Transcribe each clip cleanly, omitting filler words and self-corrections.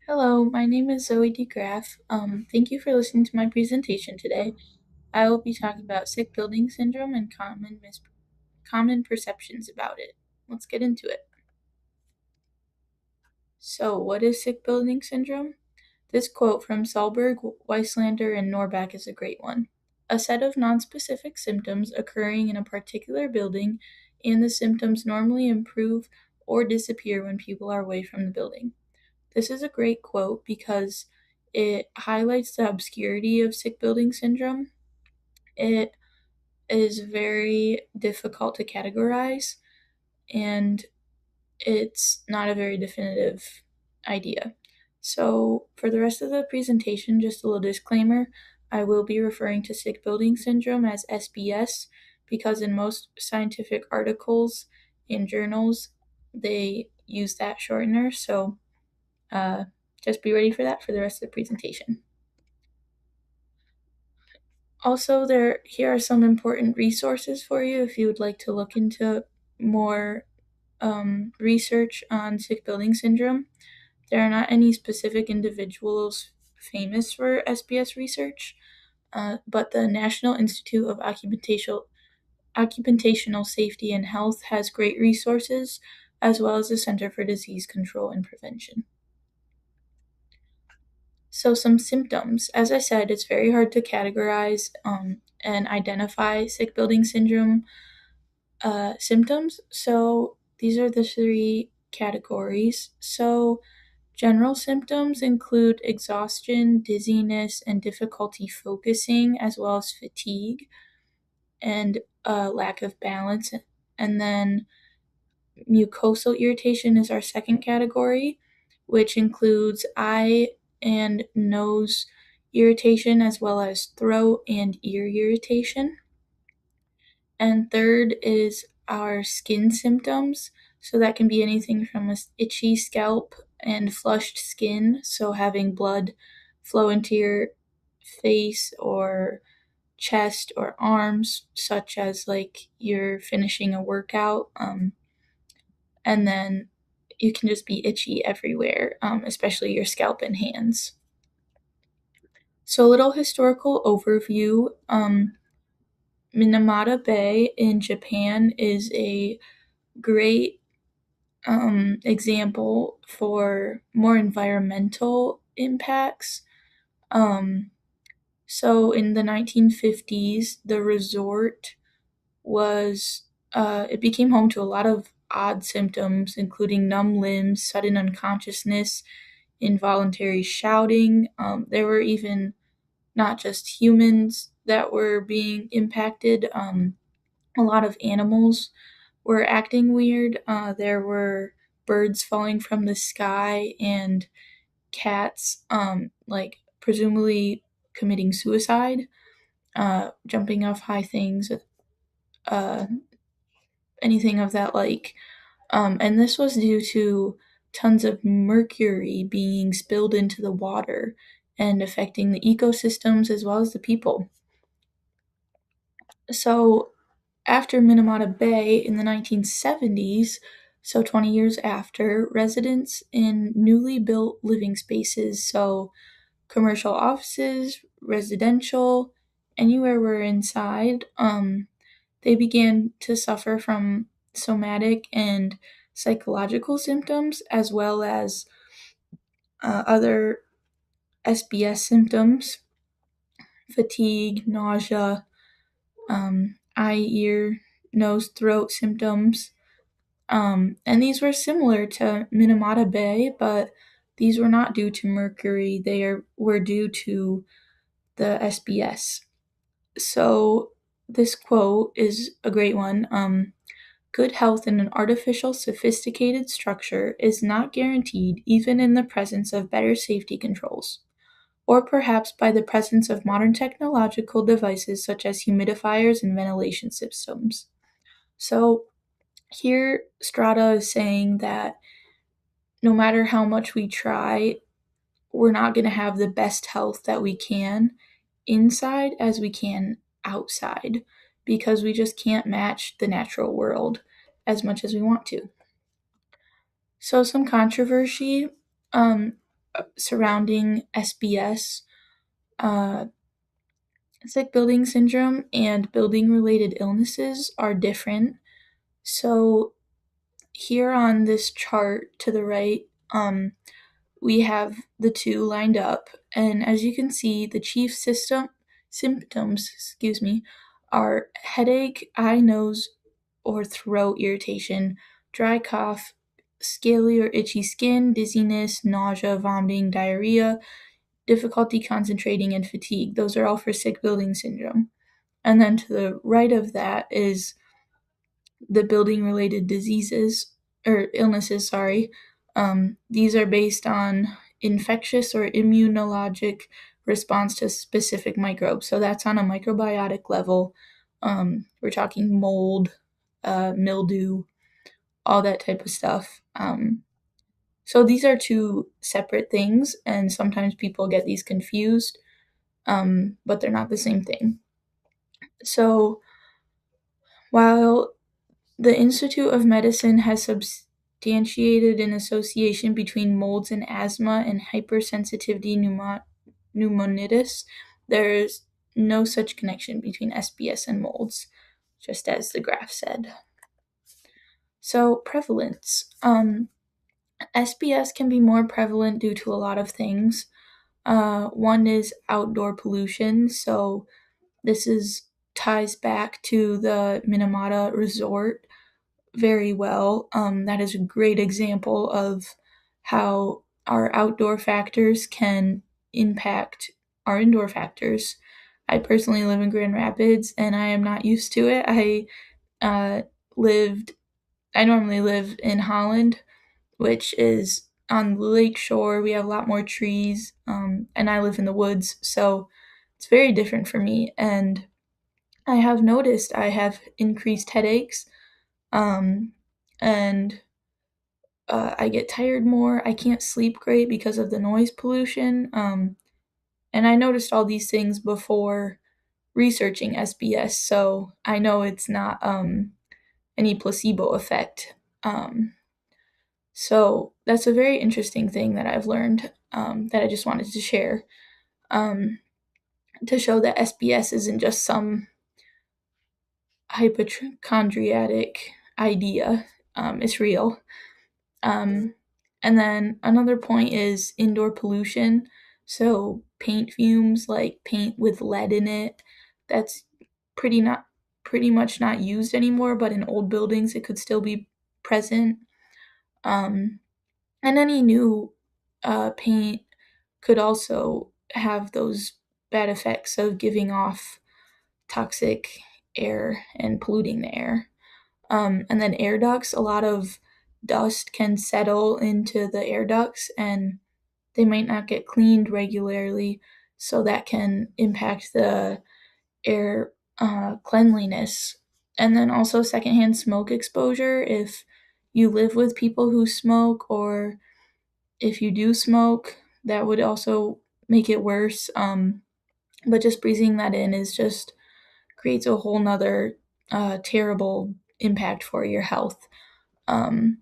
Hello, my name is Zoe DeGraff. Thank you for listening to my presentation today. I will be talking about sick building syndrome and common perceptions about it. Let's get into it. So, what is sick building syndrome? This quote from Sahlberg, Weislander, and Norback is a great one. A set of nonspecific symptoms occurring in a particular building, and the symptoms normally improve or disappear when people are away from the building. This is a great quote because it highlights the obscurity of sick building syndrome. It is very difficult to categorize, and it's not a very definitive idea. So, for the rest of the presentation, just a little disclaimer, I will be referring to sick building syndrome as SBS because in most scientific articles and journals, they use that shortener. So, uh, just be ready for that for the rest of the presentation. Also, here are some important resources for you if you would like to look into more research on sick building syndrome. There are not any specific individuals famous for SBS research, but the National Institute of Occupational Safety and Health has great resources, as well as the Center for Disease Control and Prevention. So, some symptoms. As I said, it's very hard to categorize and identify sick building syndrome symptoms. So, these are the three categories. So, general symptoms include exhaustion, dizziness, and difficulty focusing, as well as fatigue and lack of balance. And then mucosal irritation is our second category, which includes eye and nose irritation, as well as throat and ear irritation. And third is our skin symptoms. So that can be anything from an itchy scalp and flushed skin, so having blood flow into your face or chest or arms, such as like you're finishing a workout. And then you can just be itchy everywhere, especially your scalp and hands. So, a little historical overview. Minamata Bay in Japan is a great example for more environmental impacts. Um, so, in the 1950s, the resort was it became home to a lot of odd symptoms, including numb limbs, sudden unconsciousness, involuntary shouting. There were even not just humans that were being impacted. A lot of animals were acting weird. There were birds falling from the sky and cats, like presumably committing suicide, jumping off high things, uh, anything of that like. And this was due to tons of mercury being spilled into the water and affecting the ecosystems as well as the people. So, after Minamata Bay in the 1970s, so 20 years after, residents in newly built living spaces, so commercial offices, residential, anywhere we're inside, they began to suffer from somatic and psychological symptoms as well as other SBS symptoms, fatigue, nausea, eye, ear, nose, throat symptoms. And these were similar to Minamata Bay, but these were not due to mercury, were due to the SBS. So, this quote is a great one. Good health in an artificial, sophisticated structure is not guaranteed even in the presence of better safety controls, or perhaps by the presence of modern technological devices such as humidifiers and ventilation systems. So, here Strada is saying that no matter how much we try, we're not going to have the best health that we can inside as we can outside because we just can't match the natural world as much as we want to. So, some controversy. Um, surrounding SBS, uh, sick building syndrome, and building related illnesses are different. So, here on this chart to the right, we have the two lined up, and as you can see, the chief symptoms, are headache, eye, nose, or throat irritation, dry cough, scaly or itchy skin, dizziness, nausea, vomiting, diarrhea, difficulty concentrating, and fatigue. Those are all for sick building syndrome. And then to the right of that is the building related diseases or illnesses, sorry. These are based on infectious or immunologic response to specific microbes. So that's on a microbiotic level. We're talking mold, mildew, all that type of stuff. So these are two separate things, and sometimes people get these confused, but they're not the same thing. So while the Institute of Medicine has substantiated an association between molds and asthma and hypersensitivity pneumonitis. There is no such connection between SBS and molds, just as the graph said. So, prevalence. SBS can be more prevalent due to a lot of things. One is outdoor pollution, so this ties back to the Minamata Resort very well. That is a great example of how our outdoor factors can impact our indoor factors. I personally live in Grand Rapids and I am not used to it. Uh, lived, I normally live in Holland, which is on the lake shore. We have a lot more trees, and I live in the woods, so it's very different for me. And I have noticed I have increased headaches, um, and I get tired more. I can't sleep great because of the noise pollution. And I noticed all these things before researching SBS, so I know it's not any placebo effect. Um, so that's a very interesting thing that I've learned, that I just wanted to share, um, to show that SBS isn't just some hypochondriatic idea. It's real. Um, and then another point is indoor pollution. So paint fumes, like paint with lead in it, that's pretty not pretty much not used anymore, but in old buildings it could still be present. Um, and any new paint could also have those bad effects of giving off toxic air and polluting the air. And then air ducts, a lot of dust can settle into the air ducts and they might not get cleaned regularly, so that can impact the air cleanliness. And then also secondhand smoke exposure. If you live with people who smoke, or if you do smoke, that would also make it worse. But just breathing that in is just creates a whole nother terrible impact for your health. Um,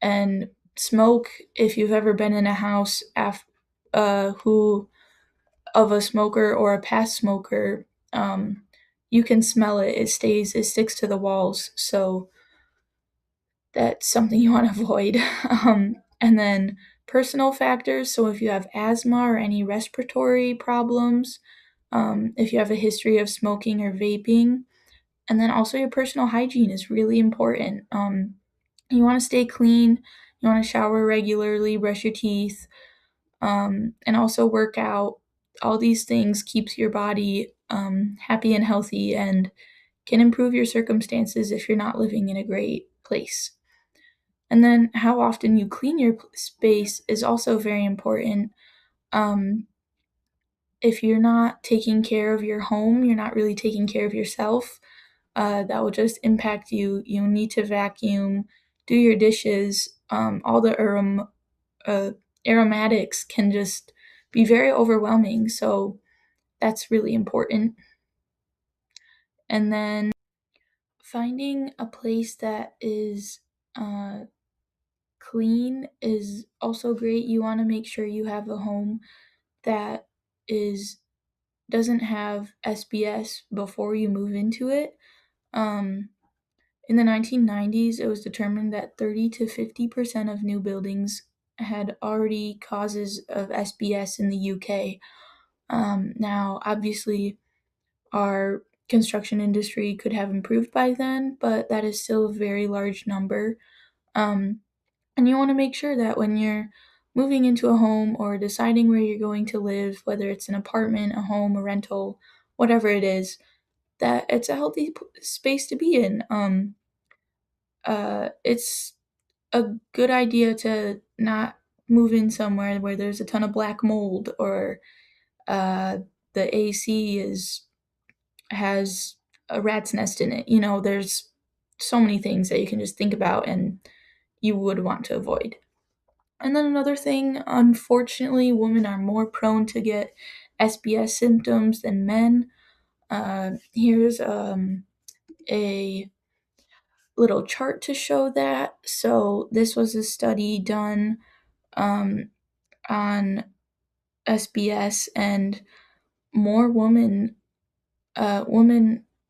and smoke, if you've ever been in a house who of a smoker or a past smoker, you can smell it. It sticks to the walls. So that's something you want to avoid. And then personal factors. So if you have asthma or any respiratory problems, if you have a history of smoking or vaping, and then also your personal hygiene is really important. You want to stay clean. You want to shower regularly, brush your teeth, and also work out. All these things keeps your body happy and healthy, and can improve your circumstances if you're not living in a great place. And then how often you clean your space is also very important. Um, if you're not taking care of your home, you're not really taking care of yourself. That will just impact you. You need to vacuum, do your dishes. All the uh, aromatics can just be very overwhelming. So that's really important. And then finding a place that is uh, clean is also great. You wanna make sure you have a home that is doesn't have SBS before you move into it. Um, in the 1990s, it was determined that 30 to 50% of new buildings had already causes of SBS in the UK. Now, obviously, our construction industry could have improved by then, but that is still a very large number. Um, and you want to make sure that when you're moving into a home or deciding where you're going to live, whether it's an apartment, a home, a rental, whatever it is, that it's a healthy space to be in. It's a good idea to not move in somewhere where there's a ton of black mold or uh, the AC has a rat's nest in it. There's so many things that you can just think about and you would want to avoid. And then another thing, unfortunately, women are more prone to get SBS symptoms than men. Here's a little chart to show that. So this was a study done um, on SBS, and more women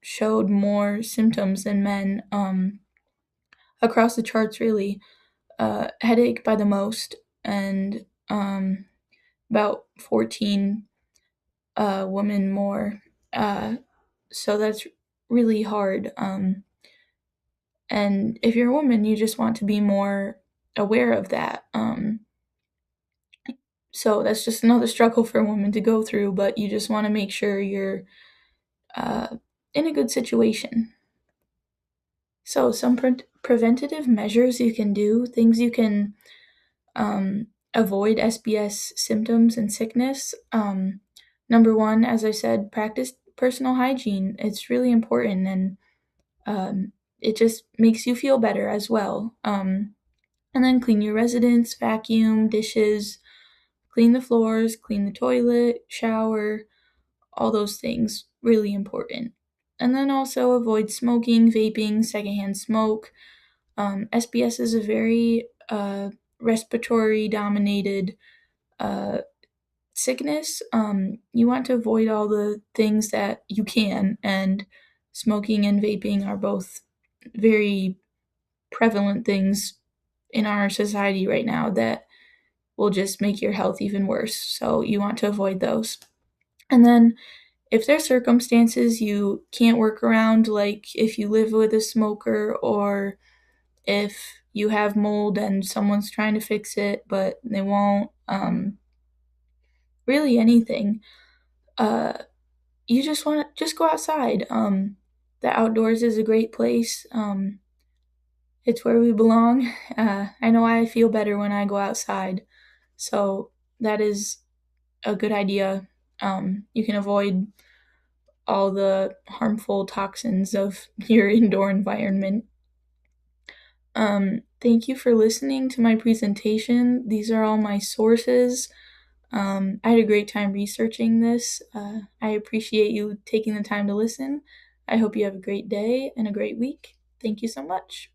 showed more symptoms than men across the charts. Really, headache by the most, and about 14 women more. Uh, so that's really hard. And if you're a woman, you just want to be more aware of that. So that's just another struggle for a woman to go through, but you just want to make sure you're uh, in a good situation. So, some preventative measures you can do, things you can avoid SBS symptoms and sickness. Number one, as I said, practice personal hygiene. It's really important, and it just makes you feel better as well. And then clean your residence, vacuum, dishes, clean the floors, clean the toilet, shower, all those things. Really important. And then also avoid smoking, vaping, secondhand smoke. SBS is a very respiratory dominated uh, sickness. You want to avoid all the things that you can, and smoking and vaping are both very prevalent things in our society right now that will just make your health even worse. So you want to avoid those. And then if there's circumstances you can't work around, like if you live with a smoker or if you have mold and someone's trying to fix it but they won't, really anything, uh, you just want to just go outside. The outdoors is a great place. It's where we belong. I know I feel better when I go outside, so that is a good idea. You can avoid all the harmful toxins of your indoor environment. Thank you for listening to my presentation. These are all my sources. I had a great time researching this. I appreciate you taking the time to listen. I hope you have a great day and a great week. Thank you so much.